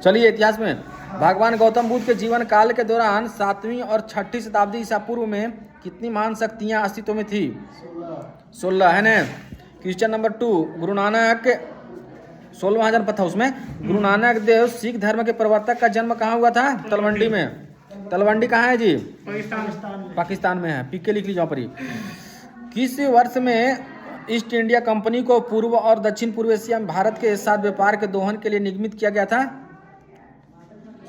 चलिए इतिहास में भगवान गौतम बुद्ध के जीवन काल के दौरान 7वीं और 6ठी शताब्दी ईसा पूर्व में कितनी महान शक्तियाँ अस्तित्व में थी? 16 है ना। क्वेश्चन नंबर 2, गुरु नानक 16वां जन्म था उसमें। गुरु नानक देव सिख धर्म के प्रवर्तक का जन्म कहाँ हुआ था? तलवंडी में। तलवंडी कहाँ है जी? पाकिस्तान में है। पीके लिख लीजिए पर ही। किस वर्ष में ईस्ट इंडिया कंपनी को पूर्व और दक्षिण पूर्व एशिया में भारत के साथ व्यापार के दोहन के लिए निगमित किया गया था?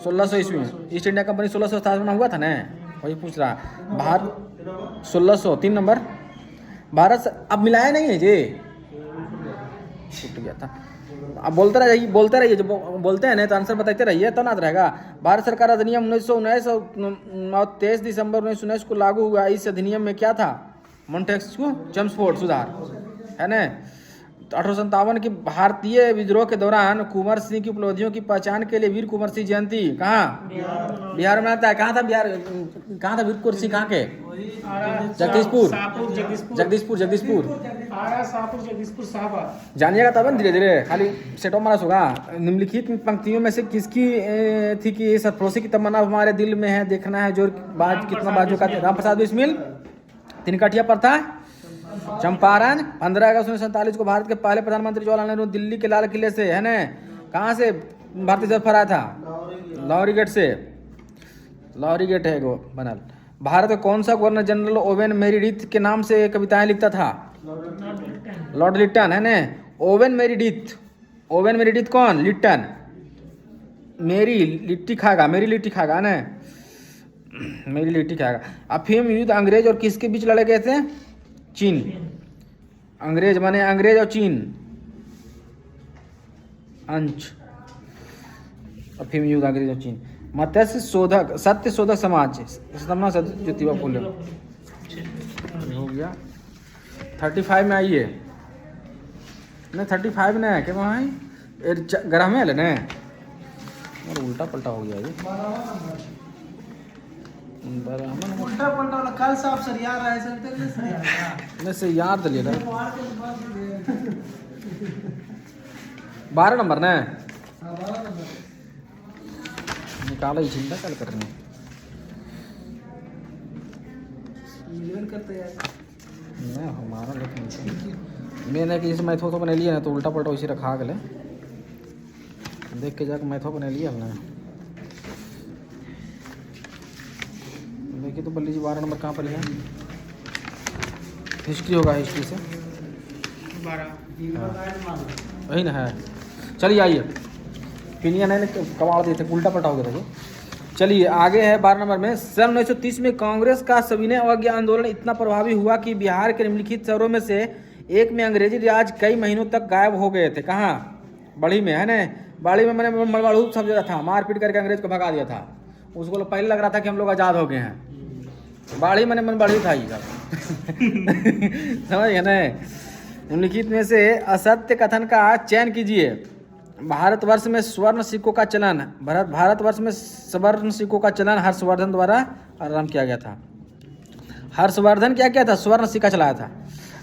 1600 ईस्वी में। ईस्ट इंडिया कंपनी 1600 स्थापना हुआ था ना, वही पूछ रहा। भारत 1600 3 नंबर। भारत अब मिलाया नहीं है जी, छूट गया था। अब बोलते रहिए जो बोलते हैं ना तो आंसर बताते रहिए तो ना रहेगा। भारत सरकार अधिनियम 1919 और 23 दिसंबर 1919 को लागू हुआ। इस अधिनियम में क्या था? मॉन्टेस्क्यू चेम्सफोर्ड सुधार है ना। 1857 की भारतीय विद्रोह के दौरान कुंवर सिंह की उपलब्धियों की पहचान के लिए वीर कुंवर सिंह जयंती कहाँ? बिहार में आता है। कहाँ था बिहार? कहाँ था वीर कुंवर सिंह? कहाँ के? जगदीशपुर। जानिएगा तब धीरे धीरे, खाली सेटो मारा होगा। निम्नलिखित पंक्तियों में से किसकी थी कि सरफरोशी की तमन्ना हमारे दिल में है, देखना है जोर बाज कितना बाजू का? राम प्रसाद बिस्मिल। तिनकटिया पर था। चंपारण 15 अगस्त 1947 को भारत के पहले प्रधानमंत्री जवाहरलाल नेहरू दिल्ली के लाल किले से है ना, कहाँ से भारतीय जब फहराया था? लाहौरी गेट से। लाहौरी गेट है वो बनल। भारत का कौन सा गवर्नर जनरल ओवेन मेरीडिथ के नाम से कविताएं लिखता था? लॉर्ड लिट्टन है ना। ओवेन मेरीडिथ कौन? लिट्टन। मेरी लिट्टी खाएगा ना, मेरी लिट्टी खाएगा। अफीम युद्ध अंग्रेज और किसके बीच लड़े गए थे? चीन। अंग्रेज माने अंग्रेज और चीन। अंश अफीम युद्ध अंग्रेज और चीन। मत्स्य शोधक सत्य शोधक समाज ज्योतिबा फुले हो गया। 35 में आइए ना, 35 ना क्या वहाँ ग्रह में है ना, उल्टा पलटा हो गया ये। उल्टा पलटा वाला कल साहब सर यार आए सर से यार दलिएगा। 12 नंबर ना निकाला ही चिंता कल करनी करते यार मैं हमारा लेकिन मैंने कि इस मैथो तो बना लिया ना, तो उल्टा पलटा उसी रखा गले देख के जाकर मैथो बना लिया हमने। देखिए तो बल्ली जी 12 नंबर कहाँ पर है? हिस्ट्री होगा, हिस्ट्री से 12 वही ना है। चलिए आइए, पिनिया नहीं कबाड़ देते, उल्टा पलटा हो गया था। चलिए आगे है 12 नंबर में। सन 1930 में कांग्रेस का सविनय अवज्ञा आंदोलन इतना प्रभावी हुआ कि बिहार के निम्नलिखित शहरों में से एक में अंग्रेजी राज कई महीनों तक गायब हो गए थे। कहाँ? बड़ी में है ना। बड़ी में मैंने मड़वाड़ू सब जगह था, मारपीट करके अंग्रेज को भगा दिया था। उसको पहले लग रहा था कि हम लोग आज़ाद हो गए हैं। बाड़ी मैंने मन बाड़ी था ही समझ गए ना। निम्नलिखित में से असत्य कथन का चयन कीजिए। भारतवर्ष में स्वर्ण सिक्कों का चलन हर्षवर्धन द्वारा आरंभ किया गया था। हर्षवर्धन क्या किया था? स्वर्ण सिक्का चलाया था।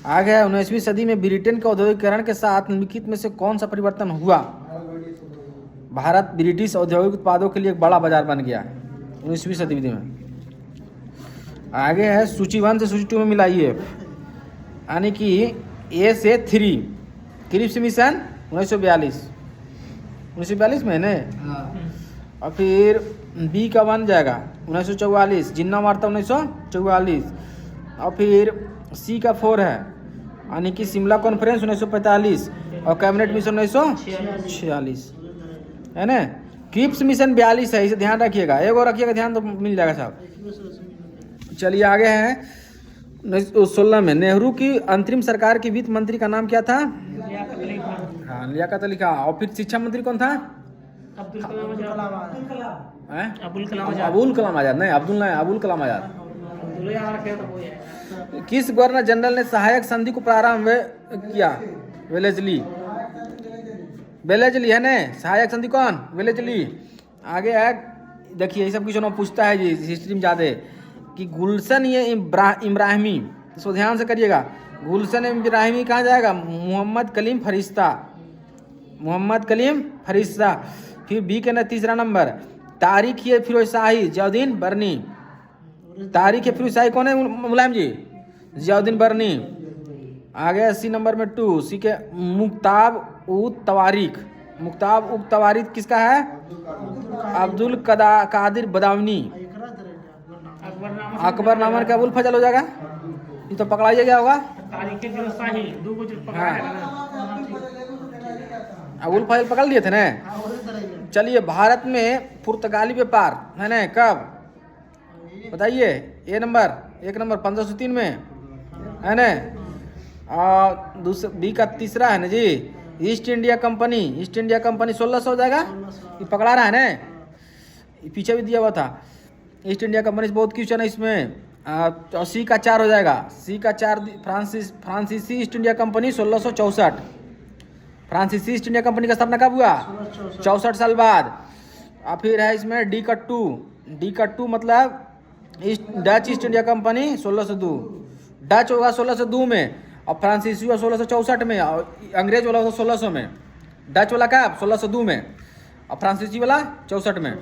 आगे 19वीं सदी में ब्रिटेन के औद्योगिकरण के साथ निम्नलिखित में से कौन सा परिवर्तन हुआ? भारत ब्रिटिश औद्योगिक उत्पादों के लिए एक बड़ा बाजार बन गया 19वीं सदी में। आगे है सूची 1 से सूची 2 में मिलाइए, यानी कि ए से 3 क्रिप्स मिशन 1942 में है ना। और फिर बी का 1 जाएगा 1944, जिन्ना वार्ता 1944। और फिर सी का 4 है, यानी कि शिमला कॉन्फ्रेंस 1945 और कैबिनेट मिशन 1946 है ना। क्रिप्स मिशन 42 है, इसे ध्यान रखिएगा, एक और रखिएगा ध्यान तो मिल जाएगा साहब। चलिए आगे है 16 में नेहरू की अंतरिम सरकार की वित्त मंत्री का नाम क्या था? हाँ लियाकत अली खान। और फिर शिक्षा मंत्री कौन था? अब्दुल कलाम आजाद। नहीं अब्दुल कलाम आजाद। किस गवर्नर जनरल ने सहायक संधि को प्रारंभ किया? वेलेजली है ना। सहायक संधि कौन? वेलेजली। आगे है देखिए, ये सब कुछ पूछता है जी हिस्ट्री में ज्यादा कि गुलशन ये इब्राहिमी, इसको ध्यान से करिएगा। गुलशन इब्राहिमी कहाँ जाएगा? मोहम्मद कलीम फरिश्ता। फिर बी के तीसरा नंबर तारीख है फिरोज शाही जियाउद्दीन बरनी। तारीख है फिरोज शाही कौन है मुलायम जी? जियाउद्दीन बरनी। आगे सी नंबर में 2 सी के मुक्ताब उत तवारीख। मुक्ताब उत तवारीख किसका है? अब्दुल कादिर बदावनी। अकबर नामन का अबुल फजल हो जाएगा, ये तो पकड़ाइए गया होगा। हाँ अबुल फजल पकड़ लिए थे ना। चलिए भारत में पुर्तगाली व्यापार है ना कब बताइए? एक नंबर 1503 में है ना। और दूसरा बी का तीसरा है ना जी east India company. East India company 1600 हो जाएगा, ये पकड़ा रहा है ना, ये पीछे भी दिया हुआ था। ईस्ट इंडिया कंपनी से बहुत क्वेश्चन है इसमें। और सी का 4 हो जाएगा। सी का 4 फ्रांसीसी ईस्ट इंडिया कंपनी 1664। फ्रांसीसी ईस्ट इंडिया कंपनी का स्थापना कब हुआ? 64 साल बाद। और फिर है इसमें डी का 2 मतलब Dutch east India company 1602। Dutch होगा 1602 में और फ्रांसीसी हुआ 1664 में और अंग्रेज वाला होगा 1600 में। डच वाला कब? 1602 में और फ्रांसीसी वाला 64 में।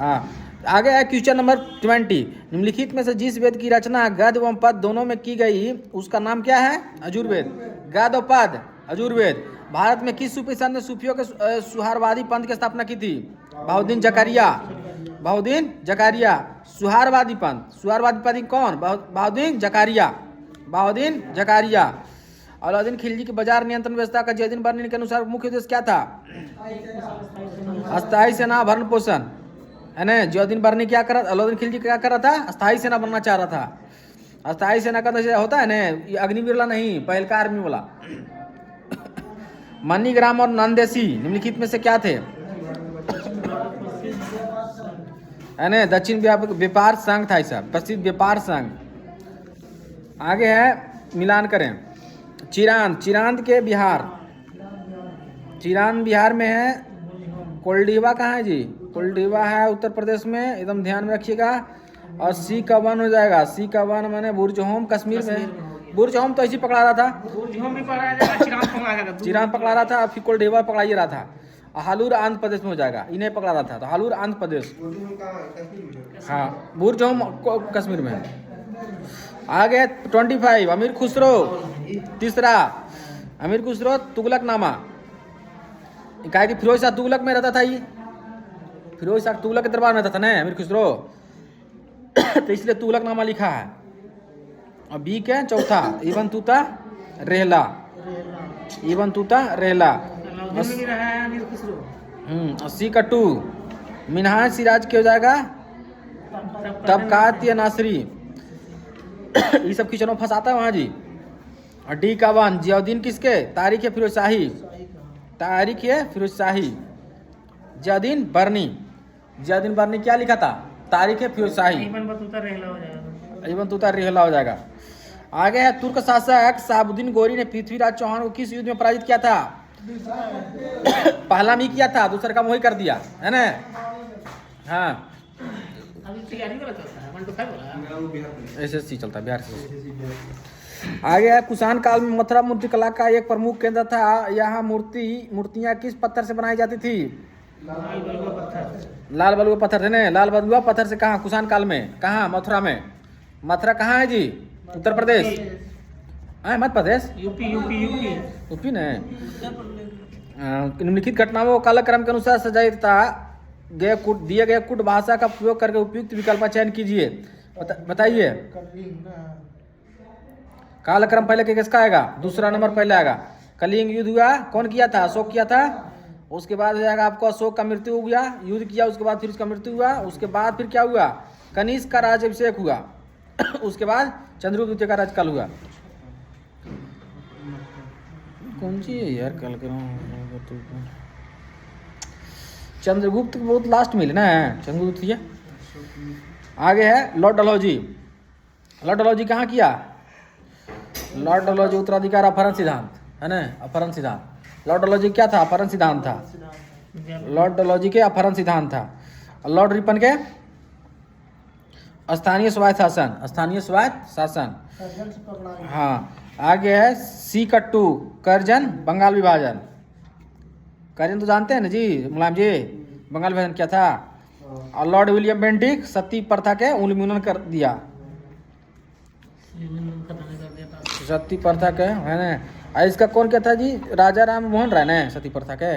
हाँ आगे है क्वेश्चन नंबर 20। निम्नलिखित में से जिस वेद की रचना गद्य एवं पद दोनों में की गई उसका नाम क्या है? यजुर्वेद। गद्य और पद यजुर्वेद। भारत में किस सूफी संत ने सूफियों के सुहारवादी पंथ की स्थापना की थी? बहाउद्दीन जकारिया। सुहारवादी पंथ कौन? बहाउद्दीन जकारिया। अलाउद्दीन खिलजी की बाजार नियंत्रण व्यवस्था का जियाउद्दीन बरनी के अनुसार मुख्य उद्देश्य क्या था? अस्थायी सेना भरण पोषण है ना। जियाउद्दीन बरनी क्या करा? अलाउद्दीन खिलजी क्या कर रहा था? अस्थायी सेना बनना चाह रहा था। अस्थायी सेना का तो होता है ना, ये अग्निवीर वाला नहीं, पहलका आर्मी वाला। मणिग्राम और नंदेसी निम्नलिखित में से क्या थे? है ना दक्षिण व्यापार संघ था, ऐसा प्रसिद्ध व्यापार संघ। आगे है मिलान करें। चिरांद के बिहार। चिरांद बिहार में है। कोल्डीवा कहाँ है जी? कोल्डीवा है उत्तर प्रदेश में, एकदम ध्यान में रखिएगा। और सी का 1 हो जाएगा। सी का 1 मैंने बुर्जहोम कश्मीर में। बुर्जहोम तो ऐसे पकड़ा रहा था, चिरांद पकड़ा रहा था, फिर कोल्डीवा पकड़ाई रहा था। हालूर आंध्र प्रदेश में हो जाएगा, इन्हें पकड़ा रहा था तो हालूर आंध्र प्रदेश। हाँ बुर्जहोम कश्मीर में। आगे 25 अमीर खुसरो। तीसरा अमीर खुसरो तुगलकनामा। क्या कि फिरोज शाह तुगलक में रहता था, ये फिरोज शाह तुगलक के दरबार में रहता था ना अमीर खुसरो, तो इसलिए तुगलकनामा लिखा है। और बी के चौथा इबन तूता रेहला। अस्सी का 2 मिनहाज सिराज के हो जाएगा तबकात या नासरी। ये सब क्वेश्चनों फंसाता है वहाँ जी। और डी का 1 जियाउद्दीन किसके? तारीख है फिरोज शाही। जियाउद्दीन बरनी क्या लिखा था? तारीख है फिरोज शाही। इबन तूता रेहला हो जाएगा। आगे है तुर्क शासक शहाबुद्दीन गोरी ने पृथ्वीराज चौहान को किस युद्ध में पराजित किया था? पहला में किया था, दूसरा काम वही कर दिया है ना। हाँ SSC चलता है बिहार से। आगे है कुषाण काल में मथुरा मूर्ति कला का एक प्रमुख केंद्र था। यहाँ मूर्तियाँ किस पत्थर से बनाई जाती थी? लाल बलुआ पत्थर थे ना। लाल बलुआ पत्थर से कहाँ? कुषाण काल में। कहाँ? मथुरा में। मथुरा कहाँ है जी? उत्तर प्रदेश। मध्य प्रदेश, यूपी ने। निम्नलिखित घटनाओं को कालक्रम के अनुसार सजाता दिए गए कुट भाषा का प्रयोग करके उपयुक्त विकल्प का चयन कीजिए। बताइए कालक्रम पहले किसका आएगा? दूसरा नंबर पहले आएगा। कलिंग युद्ध हुआ, कौन किया था? अशोक किया था। उसके बाद हो जाएगा आपको अशोक का मृत्यु हो गया, युद्ध किया, उसके बाद फिर उसका मृत्यु हुआ। उसके बाद फिर क्या हुआ? कनिष्क का राज्याभिषेक हुआ। उसके बाद चंद्रगुप्त द्वितीय का राज्यकाल हुआ। कौन सी है यार? कल चंद्रगुप्त बहुत लास्ट में ना है, चंद्रगुप्त ये। आगे है लॉर्ड डलहौजी। लॉर्ड डलहौजी कहाँ किया? लॉर्ड डलहौजी उत्तराधिकार अपहरण सिद्धांत है ना, अपहरण सिद्धांत। लॉर्ड डलहौजी क्या था? अपहरण सिद्धांत था। लॉर्ड डलहौजी के अपहरण सिद्धांत था। लॉर्ड रिपन के स्थानीय स्वायत्त शासन। हाँ आगे है सी का 2 करजन बंगाल विभाजन। करें तो जानते हैं ना जी मुलायम जी, बंगाल विभाजन क्या था। और लॉर्ड विलियम बेंटिक सती प्रथा के उन्मूलन कर दिया, सती प्रथा के है ना। और इसका कौन क्या था जी, राजा राम मोहन राय ने सती प्रथा के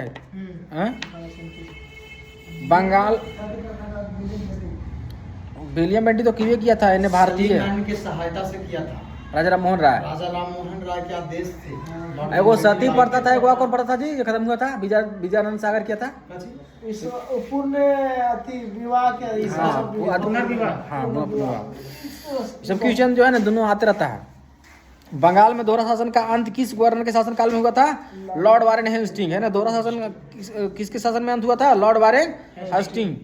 बंगाल। विलियम बेंटिक तो किए किया था इन्हें भारतीय की सहायता से किया था राजा राम मोहन राय। राजा राम मोहन राय के आदेश थे। एगो सती प्रथा था, एगो कौन प्रथा था जी ये खत्म हुआ था, विजयानंद सागर किया था। पूर्ण अति विवाह के सब क्वेश्चन जो है ना दोनों आते रहता है। बंगाल में दोहरा शासन का अंत किस गवर्नर के शासन काल में हुआ था, लॉर्ड वारेन हेस्टिंग है ना। दोहरा शासन किसके शासन में अंत हुआ था, लॉर्ड वारेन हेस्टिंग।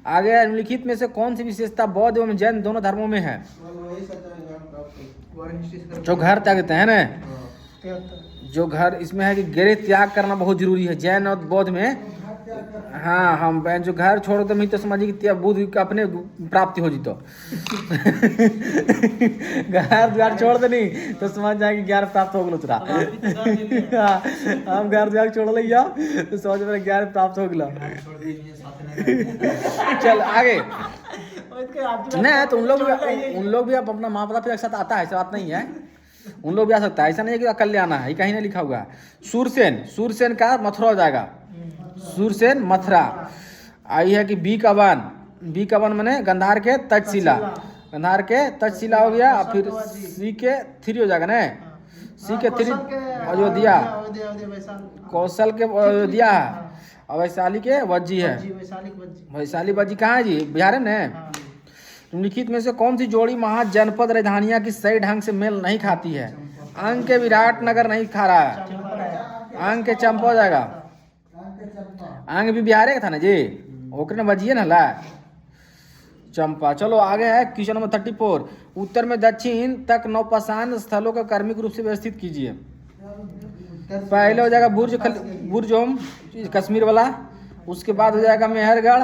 आगे निम्नलिखित में से कौन सी विशेषता बौद्ध एवं जैन दोनों धर्मों में है। जो घर त्याग देते हैं ना, जो घर इसमें है कि गृह त्याग करना बहुत जरूरी है जैन और बौद्ध में। हाँ हम जो घर छोड़ दे तो समझिए कि बुद्ध अपने प्राप्ति हो जी तो घर छोड़ दे नहीं तो समझ जाए कि ज्ञान प्राप्त हो गया तुरा। हम घर द्वार छोड़ लिया तो समझ में ज्ञान प्राप्त हो गया। चल आगे नहीं तो उन लोग भी अब अपना माँ बाप के साथ आता है, ऐसा बात नहीं है, उन लोग भी आ सकता है, ऐसा नहीं है कि अकेले आना है, कहीं नहीं लिखा हुआ है। सूरसेन का मथुरा हो जाएगा, सूरसेन मथुरा। आई है कि बी का वन मैंने गंधार के तक्षशिला, गंधार के तक्षशिला हो गया। फिर सी के 3 हो जाएगा ना, सी के 3 अयोध्या, कौशल के अयोध्या है, और वैशाली के वज्जी है। वैशाली वज्जी कहाँ है जी, बिहार है ना। निम्नलिखित में से कौन सी जोड़ी महाजनपद राजधानियां की सही ढंग से मेल नहीं खाती है। अंग के विराटनगर नहीं खा रहा है, अंग के चंपा हो जाएगा। अंग भी बिहार का था ना जी, ओकरे बजिए ना ला चंपा। चलो आगे है क्वेश्चन नंबर 34। उत्तर में दक्षिण तक नौपाषाण स्थलों का क्रमिक रूप से व्यवस्थित कीजिए। पहले हो जाएगा बुर्ज ओम कश्मीर वाला, उसके बाद हो जाएगा मेहरगढ़,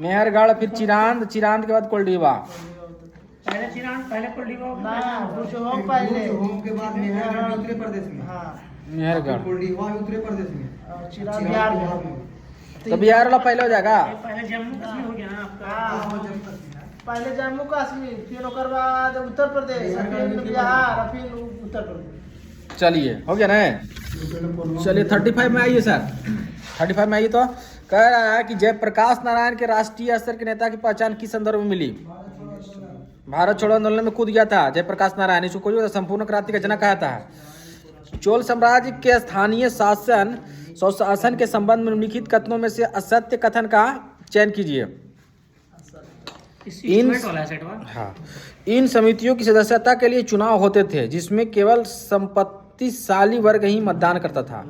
मेहरगढ़, फिर चिरांद के बाद कोल्डीवा। पहले चिरांद पहले कोल्डीवा के बाद मेहरगढ़ उत्तर प्रदेश में, मेहरगढ़ कोल्डीवा उत्तर प्रदेश में, चिरांद बिहार में। तो बिहार वाला पहले हो जाएगा। पहले जम्मू कश्मीर हो गया ना आपका, पहले जम्मू कश्मीर, फिर ओकर बाद उत्तर प्रदेश, फिर बिहार, फिर उत्तर प्रदेश। चलिए हो गया ना। चलिए 35 में आइए सर, 35 में आइए। तो कह रहा है कि जयप्रकाश नारायण के राष्ट्रीय स्तर के नेता की पहचान किस संदर्भ में मिली। भारत छोड़ो आंदोलन में कूद गया था जयप्रकाश नारायण, इसको कोई संपूर्ण क्रांति का जनक कहा था। चोल साम्राज्य के स्थानीय शासन के संबंध में निम्नलिखित कथनों में से असत्य कथन का चयन कीजिए। इन समितियों की सदस्यता के लिए चुनाव होते थे जिसमें केवल संपत्तिशाली वर्ग ही मतदान करता था।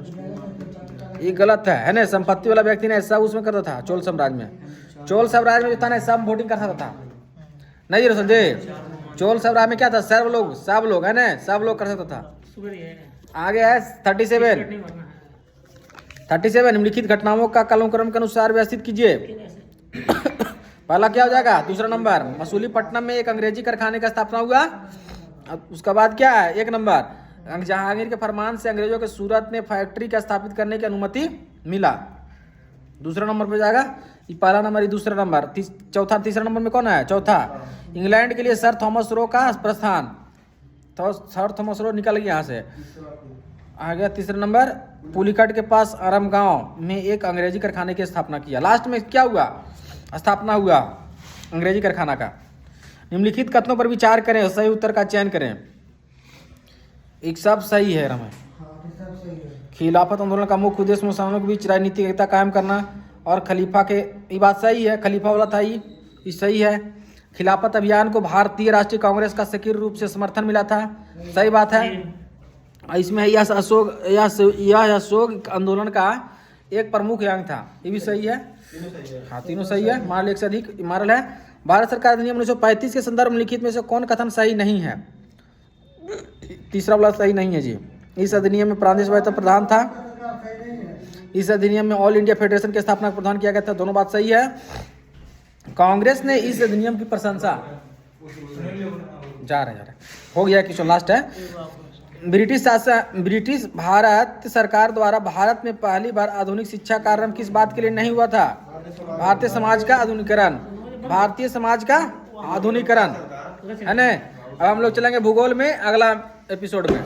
ये गलत है ना, संपत्ति वाला व्यक्ति ने ऐसा उसमें करता था। चोल साम्राज्य में जो था ना सब वोटिंग कर सकता था, नहीं रोशन जी। चोल साम्राज्य में क्या था, सब लोग है ना, सब लोग कर सकता था। आगे है 37 निम्नलिखित घटनाओं का कालक्रम के अनुसार व्यवस्थित कीजिए। पहला क्या हो जाएगा, दूसरा नंबर मसूलीपट्टनम में एक अंग्रेजी कारखाने का स्थापना हुआ। उसका बाद क्या है, 1 नंबर जहांगीर के फरमान से अंग्रेजों के सूरत में फैक्ट्री का स्थापित करने की अनुमति मिला। दूसरा नंबर पे जाएगा, ये पहला नंबर, ये दूसरा नंबर, चौथा तीसरा नंबर में कौन है, चौथा इंग्लैंड के लिए सर थॉमस रो का प्रस्थान। तो सर थॉमस रो निकल गया यहाँ से। आ गया तीसरा नंबर, पुलिकट के पास आराम गांव में एक अंग्रेजी कारखाने की स्थापना किया। लास्ट में क्या हुआ, स्थापना हुआ अंग्रेजी कारखाना का। निम्नलिखित कथनों पर विचार करें, सही उत्तर का चयन करें। एक सब सही है रमेश। खिलाफत आंदोलन का मुख्य उद्देश्य मुसलमानों के बीच राजनीतिक एकता कायम करना और खलीफा के, ये बात सही है, खलीफा वाला था ये सही है। खिलाफत अभियान को भारतीय राष्ट्रीय कांग्रेस का सक्रिय रूप से समर्थन मिला था, सही बात है। इसमें यह अशोक आंदोलन का एक प्रमुख अंग था, ये भी सही है। हाँ तीनों सही है। मारल एक से अधिक मारल है। भारत सरकार अधिनियम 1935 के संदर्भ में लिखित में से कौन कथन सही नहीं है, तीसरा वाला सही नहीं है जी। इस अधिनियम में प्रांतीय स्वायत्तता प्रधान था। इस अधिनियम में ऑल इंडिया फेडरेशन की स्थापना का प्रदान किया गया था, दोनों बात सही है। कांग्रेस ने इस अधिनियम की प्रशंसा जा रहे हो गया। क्वेश्चन लास्ट है। ब्रिटिश भारत सरकार द्वारा भारत में पहली बार आधुनिक शिक्षा का आरंभ किस बात के लिए नहीं हुआ था? भारतीय समाज का आधुनिकीकरण, भारतीय समाज का आधुनिकीकरण है ना। अब हम लोग चलेंगे भूगोल में अगला एपिसोड में।